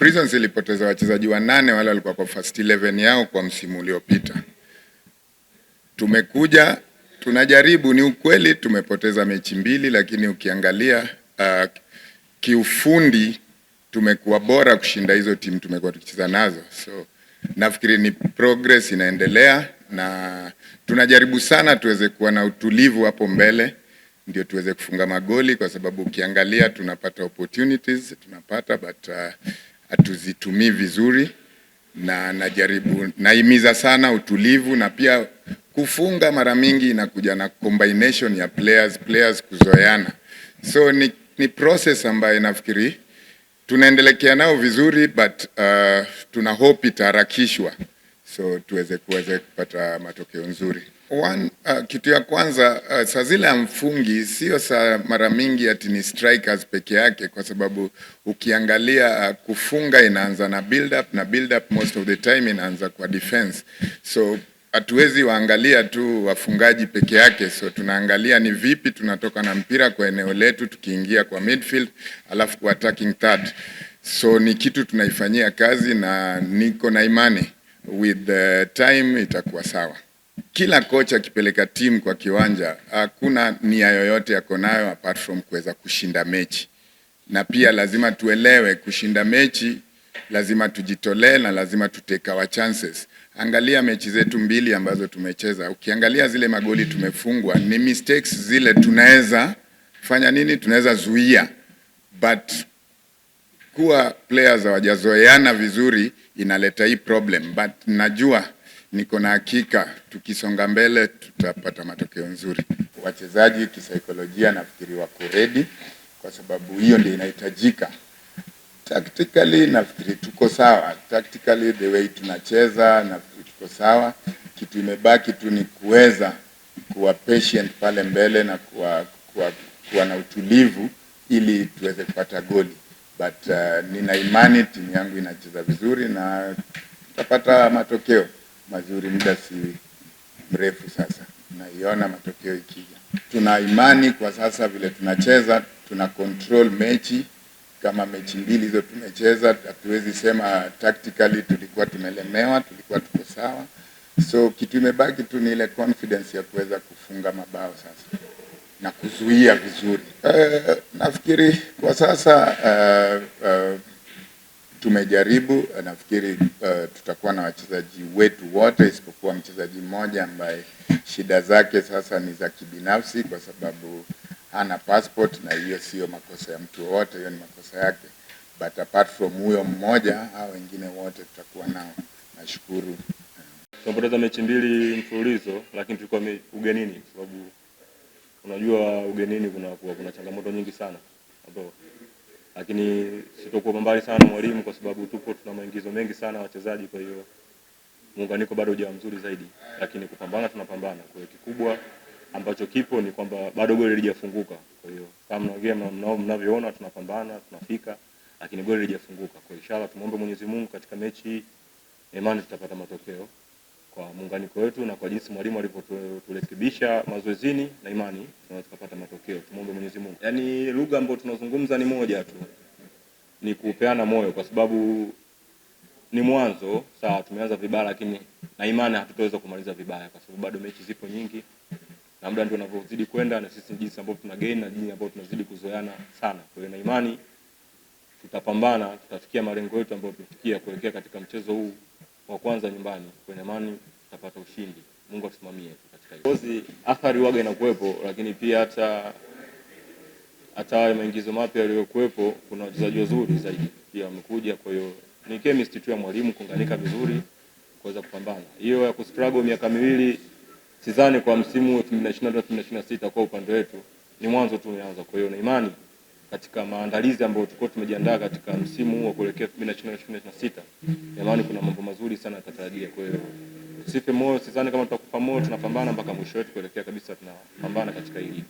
Prisons ilipoteza wachezaji 8 wale walikuwa kwa first 11 yao kwa msimu uliopita. Tumekuja tunajaribu, ni ukweli tumepoteza mechi 2, lakini ukiangalia kiufundi tumekuwa bora kushinda hizo timu tumekuwa tukicheza nazo. So nafikiri ni progress inaendelea, na tunajaribu sana tuweze kuwa na utulivu hapo mbele ndio tuweze kufunga magoli, kwa sababu ukiangalia tunapata opportunities tunapata, but hatuzitumii vizuri, na naimiza sana utulivu, na pia kufunga mara mingi inakuja na combination ya players kuzoeana. So ni process ambayo nafikiri tunaendelea nao vizuri, but tuna hope itaharakishwa so tuweze kupata matokeo nzuri. Kitu ya kwanza, saa zile amfungi sio saa mara mingi ati ni strikers peke yake, kwa sababu ukiangalia kufunga inaanza na build up, na build up most of the time inaanza kwa defense. So hatuwezi waangalia tu wafungaji peke yake, so tunaangalia ni vipi tunatoka na mpira kwa eneo letu tukiingia kwa midfield alafu kwa attacking third. So ni kitu tunaifanyia kazi, na niko na imani with the time itakuwa sawa. Kila kocha akipeleka timu kwa kiwanja, hakuna nia yoyote yako nayo apart from kuweza kushinda mechi, na pia lazima tuelewe kushinda mechi lazima tujitolee na lazima tutake our chances. Angalia mechi zetu 2 ambazo tumecheza, ukiangalia zile magoli tumefungwa ni mistakes zile tunaweza fanya nini, tunaweza zuia, but kuwa players hawajazoeana vizuri inaleta hii problem. But najua, niko na hakika tukisonga mbele tutapata matokeo nzuri. Wachezaji kisaikolojia nafikiri wako ready, kwa sababu hiyo ndio inahitajika. Tactically nafikiri tuko sawa, tactically the way tunacheza nafikiri tuko sawa. Kitu imebaki tu ni kuweza kuwa patient pale mbele na kuwa na utulivu ili tuweze kupata goli. But nina imani timu yangu inacheza vizuri na tutapata matokeo mazuri muda si mrefu sasa. Naiona matokeo ikija. Tuna imani kwa sasa vile tunacheza, tuna control mechi. Kama mechi 2 hizo tumecheza, hatuwezi sema tactically tulikuwa tumelemewa, tulikuwa tuko sawa. So kitu imebaki tu ni ile confidence ya kuweza kufunga mabao sasa na kuzuia vizuri. Nafikiri kwa sasa tumejaribu, nafikiri tutakuwa na wachezaji wetu wote isipokuwa mchezaji mmoja ambaye shida zake sasa ni za kibinafsi, kwa sababu hana passport, na hiyo sio makosa ya mtu wote, hiyo ni makosa yake. But apart from huyo mmoja, hao wengine wote tutakuwa nao. Nashukuru. Tumepoteza mechi 2 mfululizo, lakini tulikuwa ugenini, sababu unajua ugenini kuna changamoto nyingi sana hapo. Lakini sitokuwa mbali sana mwalimu, kwa sababu tuna maingizo mengi sana wachezaji, kwa hiyo muunganiko bado hujawa mzuri zaidi, lakini kupambana tunapambana. Kwa hiyo kikubwa ambacho kipo ni kwamba bado goli halijafunguka. Kwa hiyo kama mnavyoona tunapambana, tunafika, lakini goli halijafunguka. Kwa inshallah tumuombe Mwenyezi Mungu katika mechi hii, imani tutapata matokeo kwa muunganiko wetu na kwa jinsi mwalimu alivyoturekebisha mazoezini, na imani tunaweza kupata matokeo. Tumuombe Mwenyezi Mungu. Yaani lugha ambayo tunazungumza ni moja tu, ni kupeana moyo, kwa sababu ni mwanzo. Sawa, tumeanza vibaya, lakini na imani hatutaweza kumaliza vibaya, kwa sababu bado mechi zipo nyingi na muda ndio unavyozidi kwenda, na sisi jinsi ambavyo tuna gain na jinsi ambavyo tunazidi kuzoeana sana. Kwa hiyo na imani tutapambana, tutafikia malengo yetu ambayo tumefikia kuelekea katika mchezo huu wa kwanza nyumbani. Kwa imani tutapata ushindi. Mungu atusimamie katika hiyo. Kozi athari waga inakuepo, lakini pia hata maingizo mapya yaliyokuepo, kuna wachezaji wazuri zaidi pia wamekuja. Kwa hiyo ni chemistry tu ya mwalimu kuunganika vizuri kuweza kupambana. Hiyo ya kustruggle miaka 2 sidhani kwa msimu 2025-2026 kwa upande wetu, ni mwanzo tu umeanza. Kwa hiyo na imani katika maandalizi ambayo tulikuwa tumejiandaa katika msimu huu wa kuelekea 2025-2026, imani kuna mambo mazuri sana yatatarajia. Kwa hiyo usife moyo, sidhani kama tutakufa moyo, tunapambana mpaka mwisho wetu kuelekea kabisa tunapambana katika hili.